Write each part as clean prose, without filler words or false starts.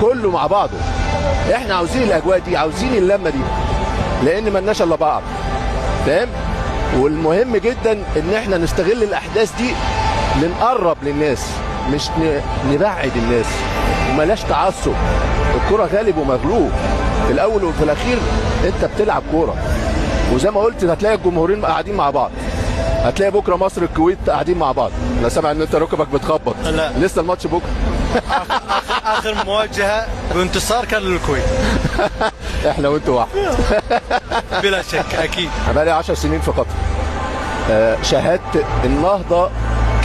كله مع بعضه. احنا عاوزين الاجواء دي، عاوزين اللمه دي، لان مالناش الا بعض، فاهم؟ والمهم جدا ان احنا نستغل الاحداث دي لنقرب للناس، مش نبعد الناس، وملاش تعصب. الكرة غالب ومغلوب، في الاول وفي الاخير انت بتلعب كوره، وزي ما قلت هتلاقي الجمهورين قاعدين مع بعض، هتلاقي بكره مصر الكويت قاعدين مع بعض. انا سامع ان انت ركبك بتخبط. لا لسه الماتش بكره. اخر مواجهه وانتصار كان للكويت. احنا وانتوا واحد. بلا شك اكيد. انا بقالي 10 سنين في قطر. شاهدت النهضه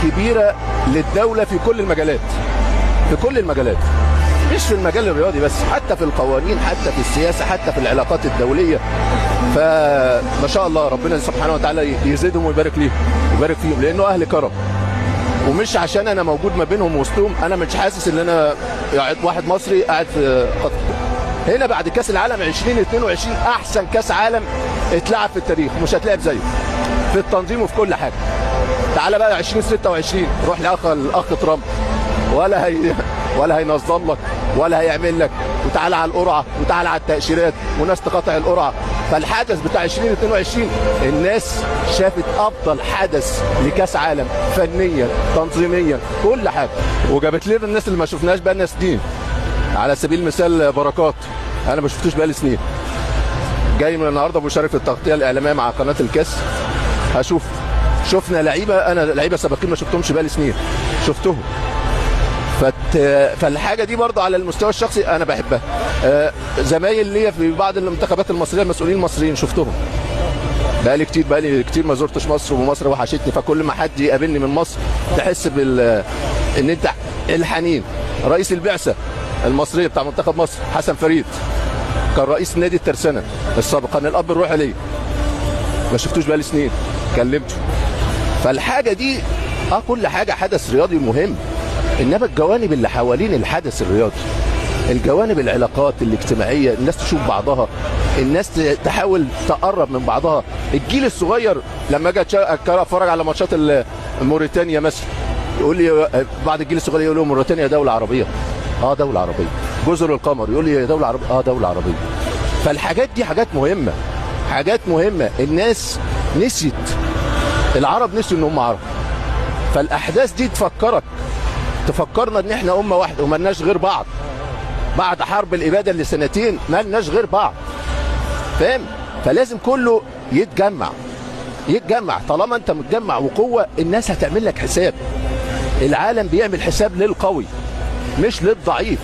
كبيره للدوله في كل المجالات، في كل المجالات، مش في المجال الرياضي بس، حتى في القوانين، حتى في السياسه، حتى في العلاقات الدوليه. فما شاء الله ربنا سبحانه وتعالى يزيدهم ويبارك ليهم، يبارك فيهم، لانه اهل كرم. ومش عشان انا موجود ما بينهم وسطهم انا مش حاسس ان انا واحد مصري قاعد في قطر. هنا بعد كاس العالم 2022 احسن كاس عالم اتلعب في التاريخ، مش هتلعب زيه في التنظيم وفي كل حاجه. تعالى بقى 2026 روح الاخ ترامب، ولا هينظم لك ولا هيعمل لك، وتعالى على القرعه وتعالى على التاشيرات وناس تقاطع القرعه. فالحدث بتاع 2022 الناس شافت افضل حدث لكاس عالم، فنيا تنظيميا كل حاجه، وجابت لنا الناس اللي ما شفناش بقى لنا سنين. على سبيل المثال بركات، انا ما شفتوش بقى لي سنين، جاي من النهارده مشارك في التغطيه الاعلاميه مع قناه الكاس، هشوف. شفنا لعيبه، انا لعيبه سابقين ما شفتهمش بقى لي سنين، شفتهم. فالحاجه دي برضه على المستوى الشخصي انا بحبها. زمايل ليا في بعض المنتخبات المصريه، المسؤولين المصريين شفتهم. بقالي كتير ما زرتش مصر، ومصر وحشتني. فكل ما حد يقابلني من مصر تحس ان انت الحنين. رئيس البعثه المصريه بتاع منتخب مصر حسن فريد كان رئيس نادي الترسانه السابق، كان الاب الروحي ليا، ما شفتوش بقالي سنين، كلمته. فالحاجه دي كل حاجه حدث رياضي مهم، انما الجوانب اللي حوالين الحدث الرياضي، الجوانب، العلاقات الاجتماعيه، الناس تشوف بعضها، الناس تحاول تقرب من بعضها. الجيل الصغير لما اجي اتفرج على ماتشات موريتانيا مثلا، يقول لي بعض الجيل الصغير يقول لهم موريتانيا دوله عربيه. دوله عربيه. جزر القمر يقول لي دوله عربيه. دوله عربيه. فالحاجات دي حاجات مهمه، حاجات مهمه. الناس نسيت، العرب نسيوا ان هم عرب. فالاحداث دي تفكرنا ان احنا امه واحده ومالناش غير بعض. بعد حرب الاباده اللي سنتين مالناش غير بعض، فاهم؟ فلازم كله يتجمع. طالما انت متجمع وقوه، الناس هتعمل لك حساب. العالم بيعمل حساب للقوي مش للضعيف.